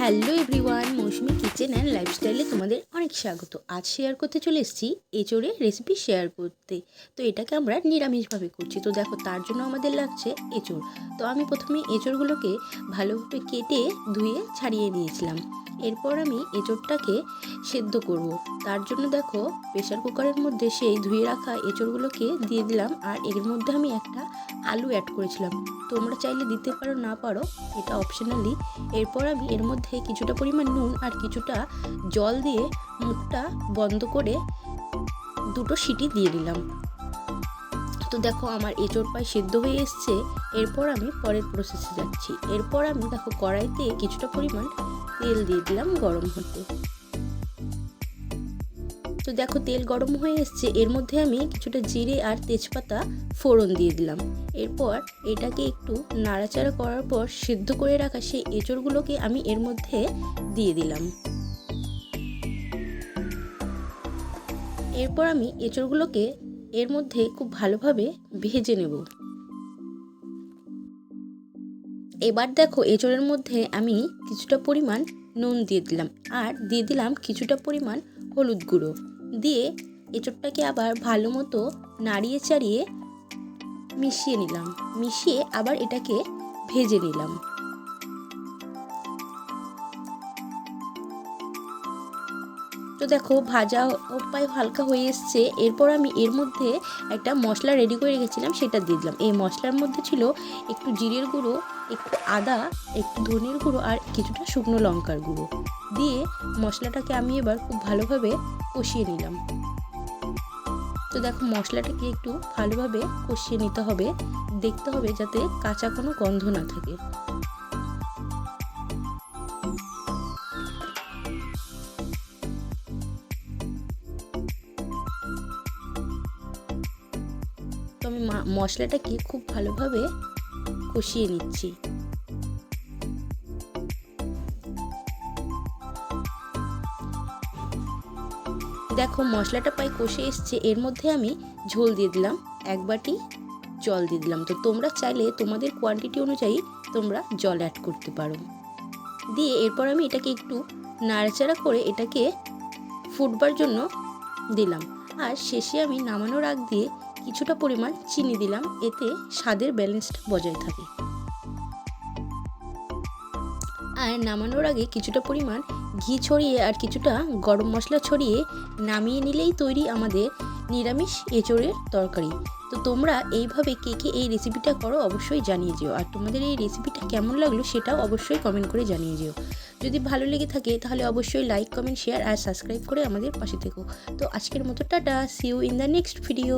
Hello everyone, Mousumi kitchen and লাইফস্টাইলে তোমাদের অনেক স্বাগত। আজ শেয়ার করতে চলে এসেছি এঁচোড়ের রেসিপি শেয়ার করতে। তো এটাকে আমরা নিরামিষভাবে করছি। তো দেখো, তার জন্য আমাদের লাগছে এঁচোড়। তো আমি প্রথমে এঁচোড়গুলোকে ভালোভাবে কেটে ধুয়ে ছাড়িয়ে নিয়েছিলাম। এরপর আমি এঁচোড়টাকে সেদ্ধ করব। তার জন্য দেখো, প্রেশার কুকারের মধ্যে সেই ধুয়ে রাখা এঁচোড়গুলোকে দিয়ে দিলাম। আর এর মধ্যে আমি একটা আলু অ্যাড করেছিলাম। তোমরা চাইলে দিতে পারো, না পারো, এটা অপশনালি। এরপর আমি এর মধ্যে কিছুটা পরিমাণ নুন আর কিছুটা জল দিয়ে মুখটা বন্ধ করে দুটো সিটি দিয়ে দিলাম। তো দেখো, আমার এঁচোড় প্রায় সেদ্ধ হয়ে এসছে। এরপর আমি পরের প্রসেসে যাচ্ছি। এরপর আমি দেখো, কড়াইতে কিছুটা পরিমাণ তেল দিয়ে দিলাম গরম হতে। তো দেখো, তেল গরম হয়ে এসছে। এর মধ্যে আমি কিছুটা জিরে আর তেজপাতা ফোড়ন দিয়ে দিলাম। এরপর এটাকে একটু নাড়াচাড়া করার পর সিদ্ধ করে রাখা সেই এঁচোড়গুলোকে আমি এর মধ্যে দিয়ে দিলাম। এরপর আমি এঁচোড়গুলোকে এর মধ্যে খুব ভালোভাবে ভেজে নেব। এবার দেখো, এঁচোড়ের মধ্যে আমি কিছুটা পরিমাণ নুন দিয়ে দিলাম আর দিয়ে দিলাম কিছুটা পরিমাণ হলুদ গুঁড়ো দিয়ে এঁচোড়টাকে আবার ভালো মতো নাড়িয়ে চাড়িয়ে মিশিয়ে নিলাম। মিশিয়ে আবার এটাকে ভেজে নিলাম। তো দেখো, ভাজা প্রায় হালকা হয়ে এসছে। এরপর আমি এর মধ্যে একটা মশলা রেডি করে রেখেছিলাম, সেটা দিয়ে দিলাম। এই মশলার মধ্যে ছিল একটু জিরের গুঁড়ো, একটু আদা, একটু ধনের গুঁড়ো আর কিছুটা শুকনো লঙ্কার গুঁড়ো দিয়ে মশলাটাকে আমি এবার খুব ভালোভাবে কষিয়ে নিলাম। তো দেখো, মশলাটাকে একটু ভালোভাবে কষিয়ে নিতে হবে। দেখতে হবে যাতে কাঁচা কোনো গন্ধ না থাকে। তো আমি মশলাটাকে খুব ভালোভাবে কষিয়ে নিচ্ছি। দেখো, মশলাটা প্রায় কষে এসছে। এর মধ্যে আমি ঝোল দিয়ে দিলাম, 1 বাটি জল দিয়ে দিলাম। তো তোমরা চাইলে তোমাদের কোয়ান্টিটি অনুযায়ী তোমরা জল অ্যাড করতে পারো। দিয়ে এরপর আমি এটাকে একটু নাড়াচাড়া করে এটাকে ফুটবার জন্য দিলাম। আর শেষে আমি নামানোর আগ দিয়ে কিছুটা পরিমাণ চিনি দিলাম, এতে স্বাদের ব্যালেন্সটা বজায় থাকে। আর নামানোর আগে কিছুটা পরিমাণ ঘি ছড়িয়ে আর কিছুটা গরম মশলা ছড়িয়ে নামিয়ে নিলেই তৈরি আমাদের নিরামিষ এঁচোড়ের তরকারি। তো তোমরা এইভাবে কে কে এই রেসিপিটা করো অবশ্যই জানিয়ে যেও। আর তোমাদের এই রেসিপিটা কেমন লাগলো সেটাও অবশ্যই কমেন্ট করে জানিয়ে যেও। যদি ভালো লেগে থাকে তাহলে অবশ্যই লাইক, কমেন্ট, শেয়ার আর সাবস্ক্রাইব করে আমাদের পাশে থেকো। তো আজকের মতো টাটা, see you in the next video.